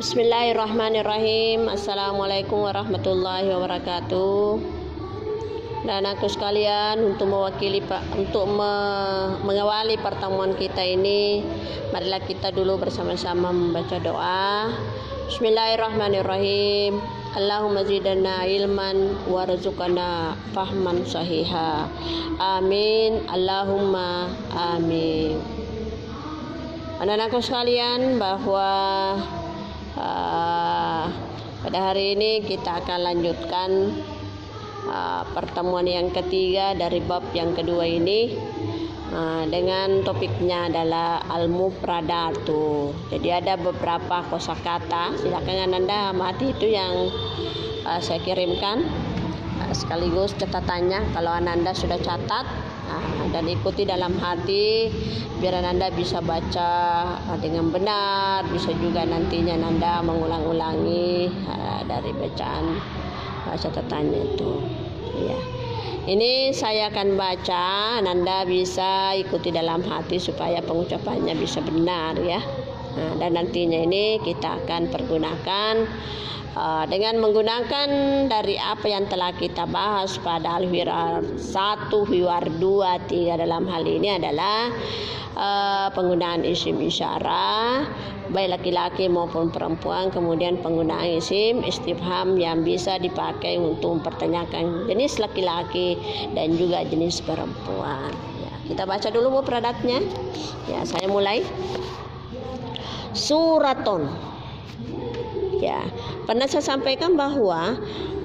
Bismillahirrahmanirrahim. Assalamualaikum warahmatullahi wabarakatuh. Dan aku sekalian mengawali pertemuan kita ini, marilah kita dulu bersama-sama membaca doa. Bismillahirrahmanirrahim. Allahumma zidna ilman warzuqna fahman sahiha. Amin. Allahumma amin. Anak-anakku sekalian, bahwa pada hari ini kita akan lanjutkan pertemuan yang ketiga dari bab yang kedua ini, dengan topiknya adalah al-mufradatu. Jadi ada beberapa kosakata, silakan Anda amati itu yang saya kirimkan, sekaligus catatannya kalau Anda sudah catat, dan ikuti dalam hati biar Anda bisa baca dengan benar. Bisa juga nantinya Anda mengulang-ulangi dari bacaan catatannya itu, ya. Ini saya akan baca, Anda bisa ikuti dalam hati supaya pengucapannya bisa benar, ya. Dan nantinya ini kita akan pergunakan dengan menggunakan dari apa yang telah kita bahas pada al-hiwar 1, hiwar 2, 3. Dalam hal ini adalah penggunaan isim isyarah baik laki-laki maupun perempuan, kemudian penggunaan isim istifham yang bisa dipakai untuk mempertanyakan jenis laki-laki dan juga jenis perempuan, ya. Kita baca dulu mufradatnya, ya. Saya mulai. Suraton, ya. Pernah saya sampaikan bahwa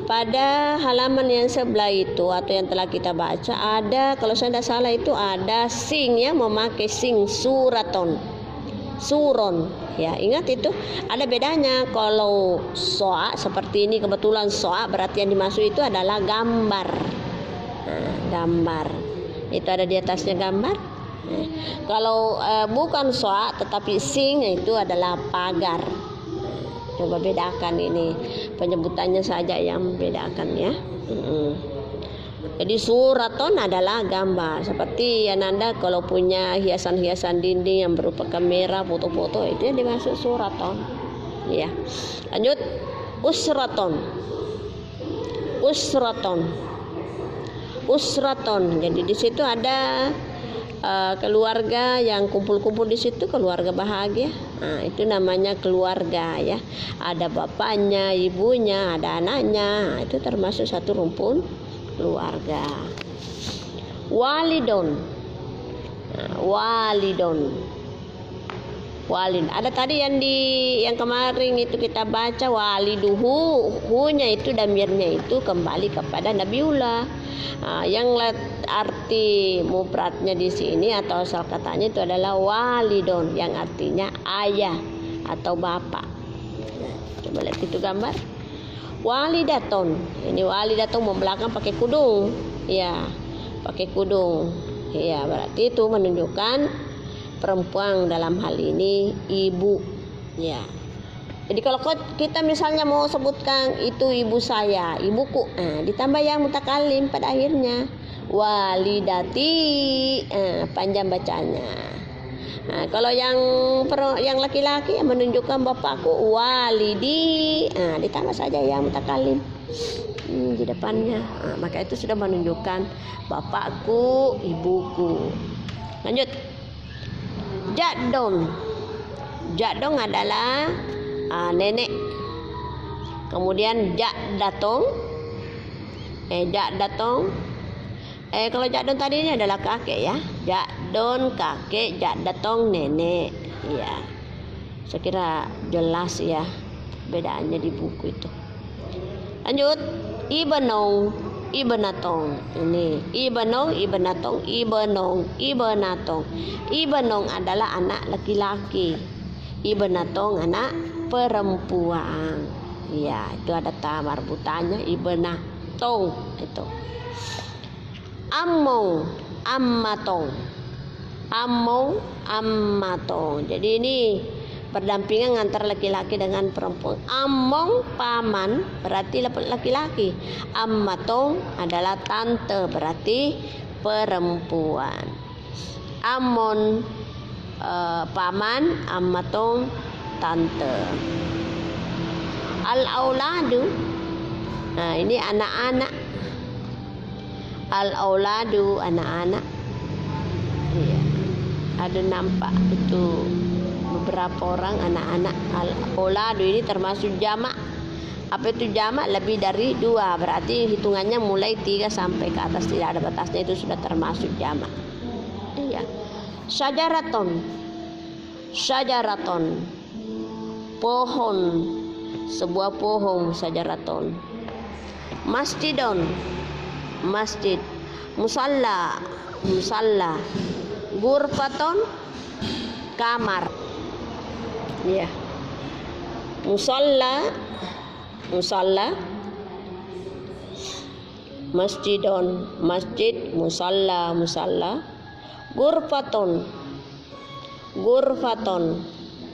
pada halaman yang sebelah itu atau yang telah kita baca ada, kalau saya tidak salah itu ada sing, ya, memakai sing, suraton, suron, ya. Ingat itu ada bedanya. Kalau soa seperti ini, kebetulan soa berarti yang dimaksud itu adalah gambar. Gambar itu ada di atasnya gambar. Kalau bukan soa tetapi sing, itu adalah pagar. Coba bedakan, ini penyebutannya saja yang membedakan, ya. Jadi suraton adalah gambar. Seperti yang Anda kalau punya hiasan-hiasan dinding yang berupa kamera, foto-foto, itu yang dimaksud suraton, ya. Lanjut, usraton. Usraton. Usraton. Jadi di situ ada keluarga yang kumpul-kumpul di situ, keluarga bahagia. Itu namanya keluarga, ya. Ada bapaknya, ibunya, ada anaknya. Itu termasuk satu rumpun keluarga. Walidon. Walidon. Walid. Ada tadi yang kemarin itu kita baca waliduhu, hu-nya itu damirnya itu kembali kepada Nabiullah. Yang arti mufradnya di sini atau asal katanya itu adalah walidon, yang artinya ayah atau bapak. Coba lihat itu gambar. Walidaton. Ini walidaton membelakang pakai kudung, ya, pakai kudung, ya. Berarti itu menunjukkan perempuan, dalam hal ini ibu, ya. Jadi kalau kita misalnya mau sebutkan itu ibu saya, ibuku, ditambah yang mutakalim pada akhirnya, walidati, panjang bacanya. Kalau yang laki-laki menunjukkan bapakku, walidi, ditambah saja yang mutakalim di depannya. Maka itu sudah menunjukkan bapakku, ibuku. Lanjut. Jadong. Jadong adalah nenek. Kemudian jaddatong. Jaddatong. Kalau jadon tadi ini adalah kakek, ya. Jadon kakek, jaddatong nenek, ya. Saya kira jelas, ya, bedaannya di buku itu. Lanjut, ibnong, ibnatong. Ini ibnong, ibnatong, ibnong, ibnatong. Ibnong adalah anak laki-laki, ibnatong anak perempuan, ya. Itu ada ta marbutannya, ibnatong itu. Ammong, ammatong. Ammong, ammatong. Jadi ini berdampingan antara laki-laki dengan perempuan. Ammong paman berarti laki-laki. Ammatong adalah tante berarti perempuan. Ammon paman, ammatong tante. Al-auladu, nah ini anak-anak. Al-auladu, anak-anak. Iya. Ada nampak itu beberapa orang anak-anak. Al-auladu ini termasuk jamak. Apa itu jamak? Lebih dari 2, berarti hitungannya mulai 3 sampai ke atas, tidak ada batasnya, itu sudah termasuk jamak. Iya. Syajaraton, syajaraton, pohon, sebuah pohon, syajaraton. Masjidon, masjid. Musalla, musalla. Gurfaton, kamar. Iya. Musalla, musalla. Masjidon, masjid. Musalla, musalla. Gurfaton, gurfaton,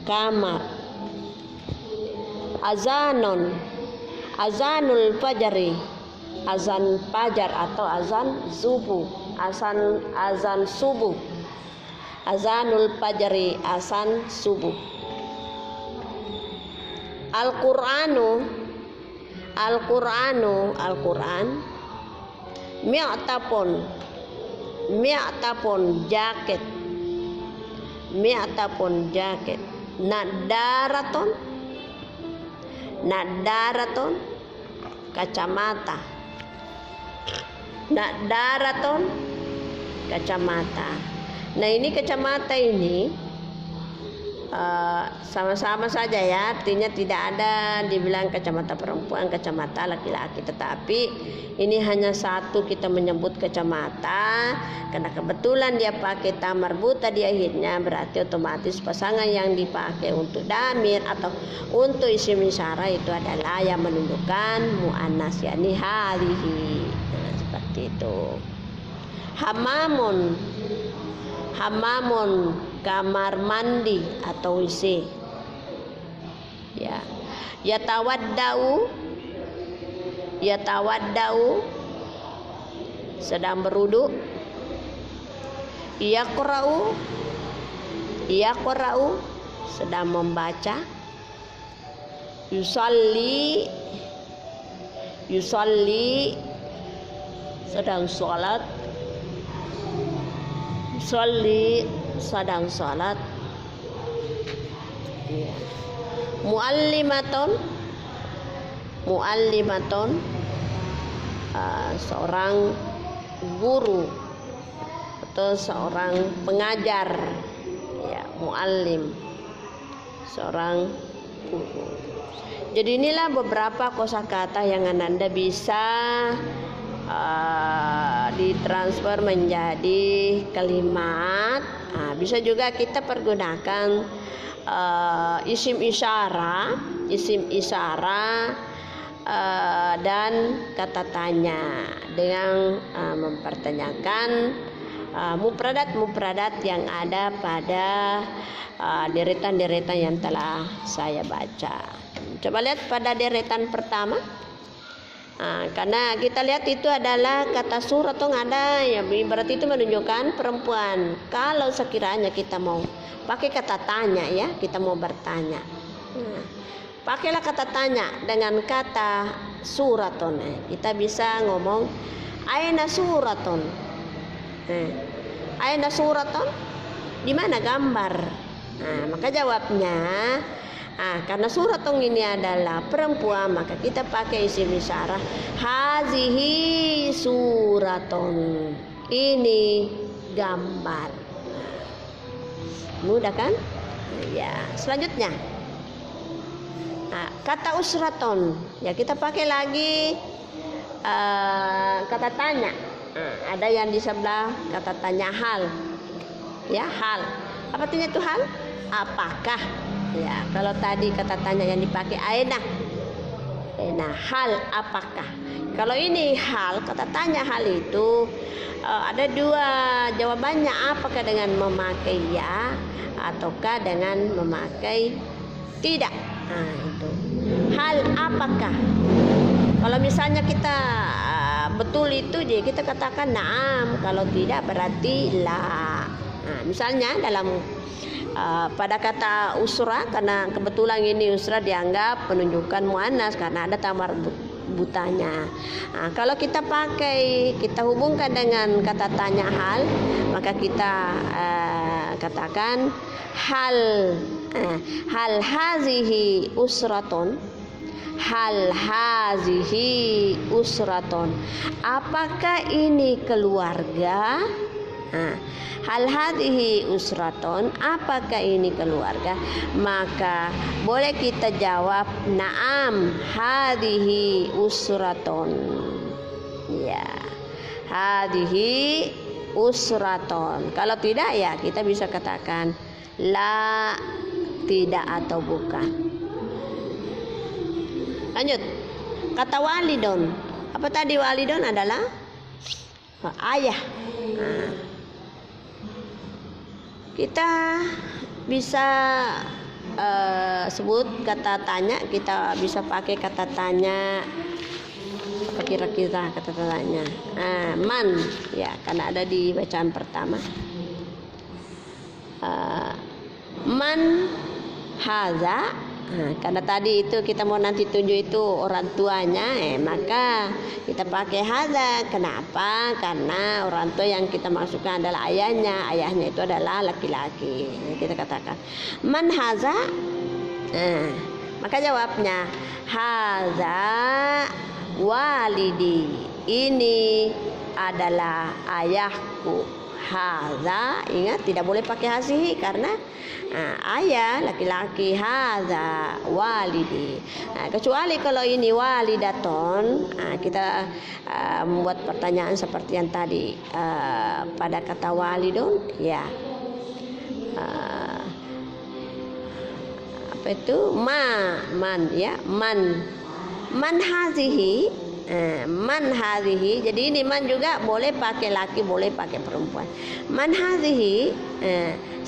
kamar. Azanon, azanul fajri, azan fajar atau azan subuh, azan subuh. Azanul fajri, azan subuh. Al-Qur'anu, Al-Qur'anu, Al-Quran. Mi'tapon, mi'tapon, jaket. Mi'tapon, jaket. Nadaraton, nadaraton, kacamata. Nadaraton, kacamata. Nah ini kacamata ini sama-sama saja ya, artinya tidak ada dibilang kacamata perempuan, kacamata laki-laki, tetapi ini hanya satu kita menyebut kacamata karena kebetulan dia pakai ta marbuta di akhirnya, berarti otomatis pasangan yang dipakai untuk damir atau untuk isim isyarah itu adalah yang menunjukkan muannas, yakni hadhihi. Nah, seperti itu. Hamamun, hamamun, kamar mandi atau WC. Ya. Yatawaddau, yatawaddau, sedang berwudu. Yaqra'u, yaqra'u, sedang membaca. Yusalli, yusalli, sedang sholat. Yusalli, sedang salat. Ya. Muallimaton, muallimaton, seorang guru atau seorang pengajar. Ya, muallim, seorang guru. Jadi inilah beberapa kosakata yang Anda bisa ditransfer menjadi kalimat. Bisa juga kita pergunakan isim isyarah, isim isyarah dan kata tanya dengan mempertanyakan mufradat-mufradat yang ada pada deretan-deretan yang telah saya baca. Coba lihat pada deretan pertama. Karena kita lihat itu adalah kata surat atau ada ya, berarti itu menunjukkan perempuan. Kalau sekiranya kita mau pakai kata tanya ya, kita mau bertanya, pakailah kata tanya dengan kata suraton. Kita bisa ngomong aina suraton. Aina suraton, di mana gambar? Maka jawabnya karena suratun ini adalah perempuan, maka kita pakai isim isyarah hazihi suratun, ini gambar. Mudah kan? Ya, selanjutnya kata usraton, ya kita pakai lagi kata tanya. Ada yang di sebelah kata tanya hal, ya hal. Apa artinya itu hal? Apakah? Ya, kalau tadi kata tanya yang dipakai aina, hal apakah. Kalau ini hal, kata tanya hal itu ada dua jawabannya, apakah dengan memakai ya ataukah dengan memakai tidak. Itu hal apakah. Kalau misalnya kita betul itu, jadi kita katakan naam, kalau tidak berarti la. Misalnya dalam pada kata usra, karena kebetulan ini usra dianggap menunjukkan muannas karena ada tamar butanya. Kalau kita hubungkan dengan kata tanya hal, maka kita katakan hal hazihi usratun, hal hazihi usratun, apakah ini keluarga? Hal hadhihi usratun, apakah ini keluarga? Maka boleh kita jawab na'am hadhihi usratun. Ya, hadhihi usratun. Kalau tidak ya kita bisa katakan la, tidak atau bukan. Lanjut. Kata walidun. Apa tadi walidun adalah ayah. Kita bisa sebut kata tanya, kita bisa pakai kata tanya. Apa kira-kira kata tanya? Man, ya, karena ada di bacaan pertama. Man haza. Karena tadi itu kita mau nanti tunjuk itu orang tuanya, maka kita pakai haza. Kenapa? Karena orang tua yang kita masukkan adalah ayahnya. Ayahnya itu adalah laki-laki. Kita katakan man haza. Maka jawabnya haza walidi. Ini adalah ayahku. Haza, ingat tidak boleh pakai hazihi karena ayah laki-laki, haza walidi. Kecuali kalau ini walidaton, kita membuat pertanyaan seperti yang tadi pada kata walidun, ya. Apa itu? Man, ya, man hazihi. Man hazihi. Jadi ini man juga boleh pakai laki, boleh pakai perempuan. Man hazihi,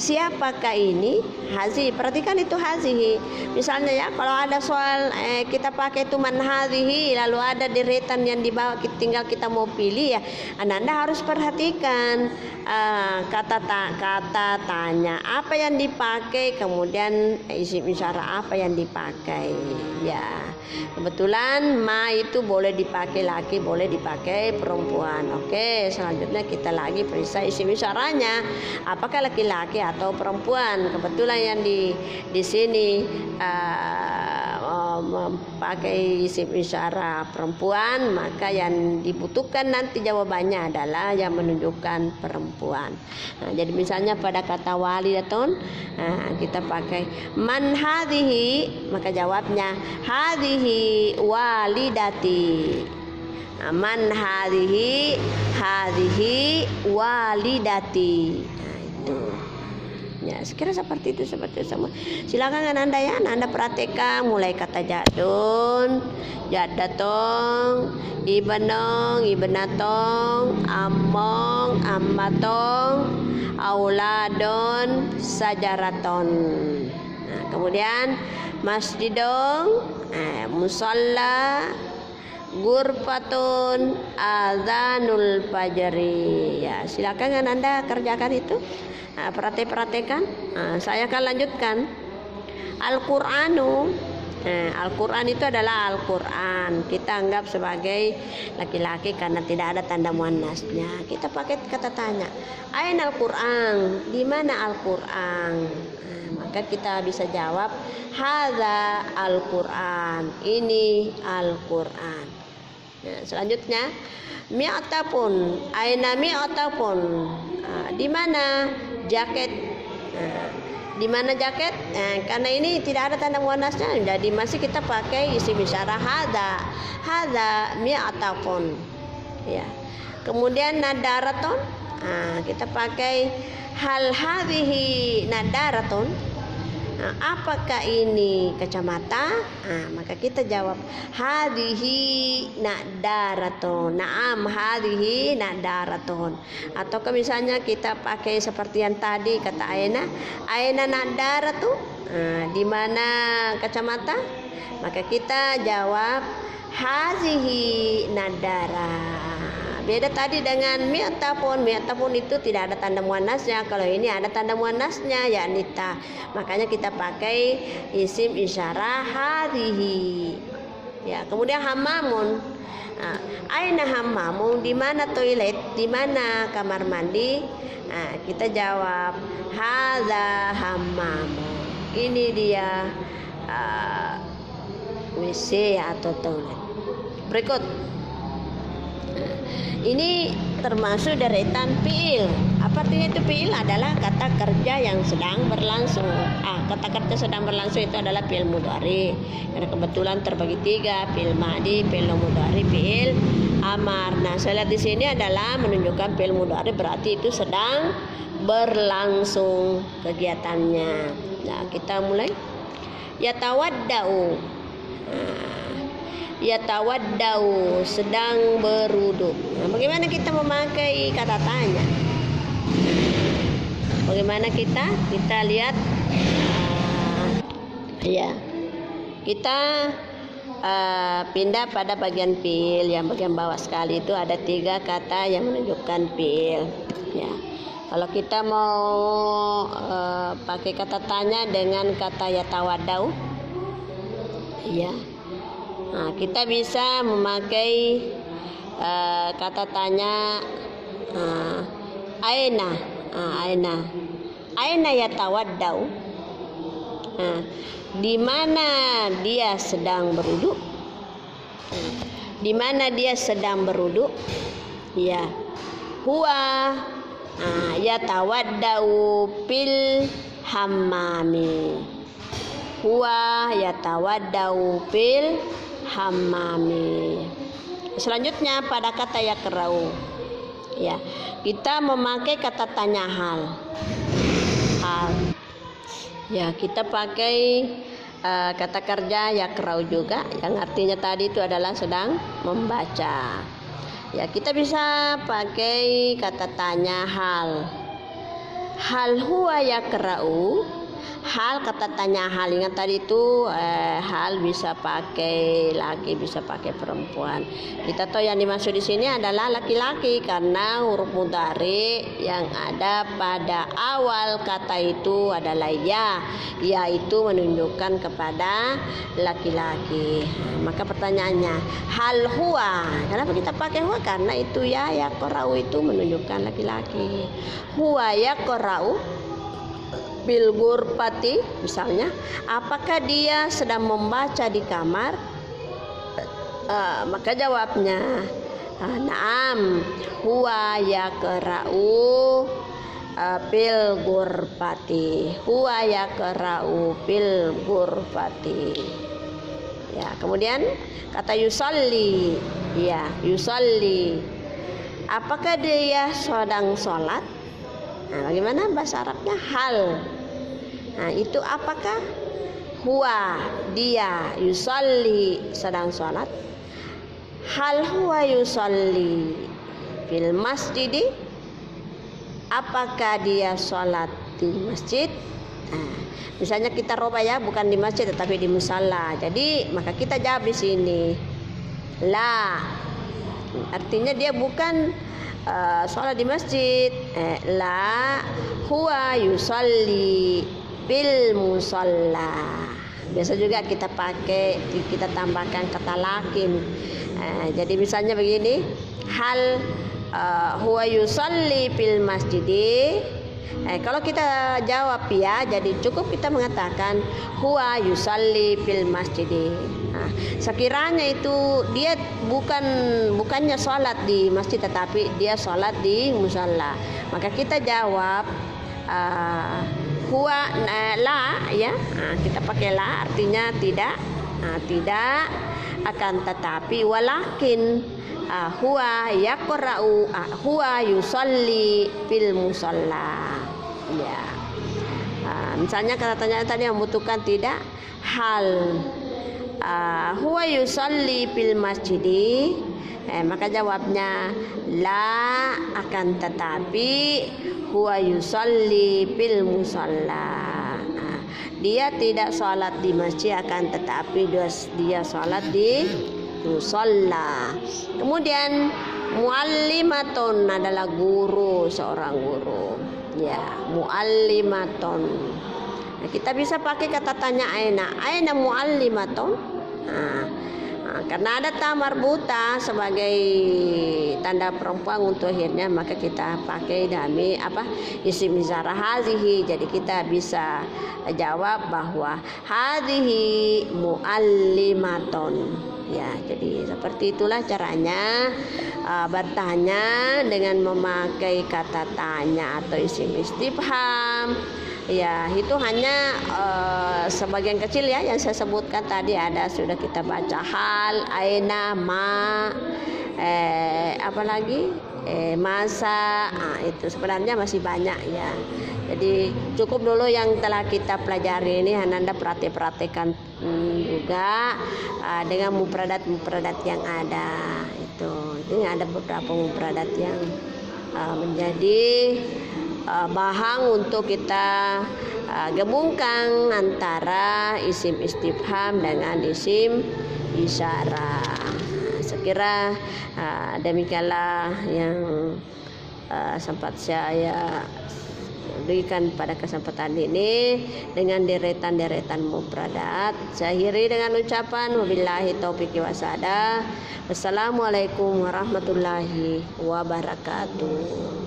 siapakah ini? Hazihi, perhatikan itu hazihi. Misalnya ya, kalau ada soal kita pakai itu man hazihi, lalu ada deretan yang di bawah, tinggal kita mau pilih ya. Anda harus perhatikan kata tanya apa yang dipakai, kemudian isim isyarah apa yang dipakai. Ya, kebetulan ma itu boleh dipakai laki, boleh dipakai perempuan. Oke, selanjutnya kita lagi periksa isim isyarahnya, apakah laki-laki atau perempuan. Kebetulan yang di sini memakai isim isyarah perempuan, maka yang dibutuhkan nanti jawabannya adalah yang menunjukkan perempuan. Jadi misalnya pada kata walidatun, kita pakai man hadhihi, maka jawabnya hadhihi walidati. Man hadhihi walidati. Itu. Ya, sekira seperti itu semua. Silakan Anda ya, Anda perhatikan mulai kata jadun, jadatong, ibnong, ibnatong, ammong, ammatong, auladon, sajaraton. Kemudian masjidong, musalla, gurfatun, azanul fajri. Ya, silakan Anda kerjakan itu. Perhatikan. Saya akan lanjutkan. Al-Qur'anu. Al-Quran itu adalah Al-Quran. Kita anggap sebagai laki-laki karena tidak ada tanda muannasnya. Kita pakai kata tanya. Aina Al-Quran? Di mana Al-Quran? Maka kita bisa jawab hadza Al-Quran. Ini Al-Quran. Selanjutnya mi'atapun. Aina mi'atapun? Di mana jaket? Di mana jaket? Karena ini tidak ada tanda muannasnya, jadi masih kita pakai isim isyarah hadza mi'atapun. Ya. Kemudian nadaraton, kita pakai hal hadhihi nadaraton. Apakah ini kacamata? Maka kita jawab hadhihi nadaraton. Naam hadhihi nadaraton. Atau misalnya kita pakai seperti yang tadi kata aina nadaratu. Di mana kacamata? Maka kita jawab hadhihi nadara. beda tadi dengan mi'atafun. Mi'atafun itu tidak ada tanda muannasnya. Kalau ini ada tanda muannasnya, yakni ta. Makanya kita pakai isim isyarah hadhihi. Ya, kemudian hammamun. Nah, aina hammamun, di mana toilet, di mana kamar mandi? Nah, kita jawab hadza hammamun. Ini dia WC atau toilet. Berikut. Ini termasuk deretan fiil. Apa artinya itu fiil? Adalah kata kerja yang sedang berlangsung. Kata kerja sedang berlangsung itu adalah fiil mudhari. Karena kebetulan terbagi 3, fiil madhi, fiil mudhari, fiil amar. Nah, saya lihat di sini adalah menunjukkan fiil mudhari, berarti itu sedang berlangsung kegiatannya. Nah, kita mulai. Yatawaddau. Yatawaddau, sedang berwudu. Nah, bagaimana kita memakai kata tanya? Bagaimana kita lihat ya. Kita pindah pada bagian fiil. Yang bagian bawah sekali itu ada 3 kata yang menunjukkan fiil. Ya. Kalau kita mau pakai kata tanya dengan kata yatawaddau, ya. Nah, kita bisa memakai kata tanya aina. Aina yatawaddau. Di mana dia sedang berwudu? Di mana dia sedang berwudu? Ya. Huwa yatawaddau fil hammami. Huwa yatawaddau fil hammami. Selanjutnya pada kata yakrau. Ya, kita memakai kata tanya hal. Ya, kita pakai kata kerja yakrau juga, yang artinya tadi itu adalah sedang membaca. Ya, kita bisa pakai kata tanya hal. Hal huwa yakrau. Hal, kata tanya hal, ingat tadi itu hal bisa pakai laki, bisa pakai perempuan. Kita tahu yang dimaksud di sini adalah laki-laki karena huruf mudhari yang ada pada awal kata itu adalah ya, yaitu menunjukkan kepada laki-laki. Maka pertanyaannya, hal huwa, kenapa kita pakai huwa? Karena itu ya yaqra'u itu menunjukkan laki-laki. Huwa yaqra'u bil ghurfati, misalnya, apakah dia sedang membaca di kamar? Maka jawabnya na'am, huwa yaqra'u bil ghurfati. Huwa yaqra'u bil ghurfati. Ya, kemudian kata yusalli. Ya, yusalli. Apakah dia sedang sholat? Nah, bagaimana bahasa Arabnya? Hal. Nah, itu apakah? Huwa, dia, yusalli, sedang sholat. Hal huwa yusalli fil masjidi. Apakah dia sholat di masjid? Nah, misalnya kita roba ya, bukan di masjid tetapi di musalla. Jadi maka kita jawab di sini la. Artinya dia bukan sholat di masjid. La huwa yusalli bil musalla. Biasa juga kita pakai, kita tambahkan kata lakin. Jadi misalnya begini, hal huwa yusalli fil masjidi. Kalau kita jawab ya, jadi cukup kita mengatakan huwa yusalli fil masjidi. Nah, sekiranya itu dia bukannya sholat di masjid tetapi dia sholat di musalla, maka kita jawab huwa la, ya. Nah, kita pakai la, artinya tidak, tidak, akan tetapi, walakin huwa yaqra'u, huwa yusalli fil musalla. Ya. Misalnya kata tanya tadi membutuhkan tidak, hal huwa yusalli fil masjidi. Maka jawabnya la, akan tetapi huwa yusalli fil musalla. Dia tidak sholat di masjid, akan tetapi dia sholat di musalla. Kemudian Muallimatun adalah guru, seorang guru. Ya, muallimatun. Nah, kita bisa pakai kata tanya aina muallimatun. Karena ada ta marbuta sebagai tanda perempuan untuk akhirnya, maka kita pakai dami isim isyarah hazihi. Jadi kita bisa jawab bahwa hazihi muallimatun. Ya, jadi seperti itulah caranya bertanya dengan memakai kata tanya atau isim istifham. Ya, itu hanya sebagian kecil ya yang saya sebutkan tadi. Ada sudah kita baca hal, aina, ma, apalagi masa. Itu sebenarnya masih banyak ya. Jadi cukup dulu yang telah kita pelajari ini. Anda perhatikan juga dengan mufradat yang ada. Ini ada beberapa mufradat yang menjadi bahan untuk kita gabungkan antara isim istifham dengan isim isyarah. Sekira demikianlah yang sempat saya berikan pada kesempatan ini dengan deretan mufradat. Saya akhiri dengan ucapan wabillahi taufiq wasadah. Wassalamualaikum warahmatullahi wabarakatuh.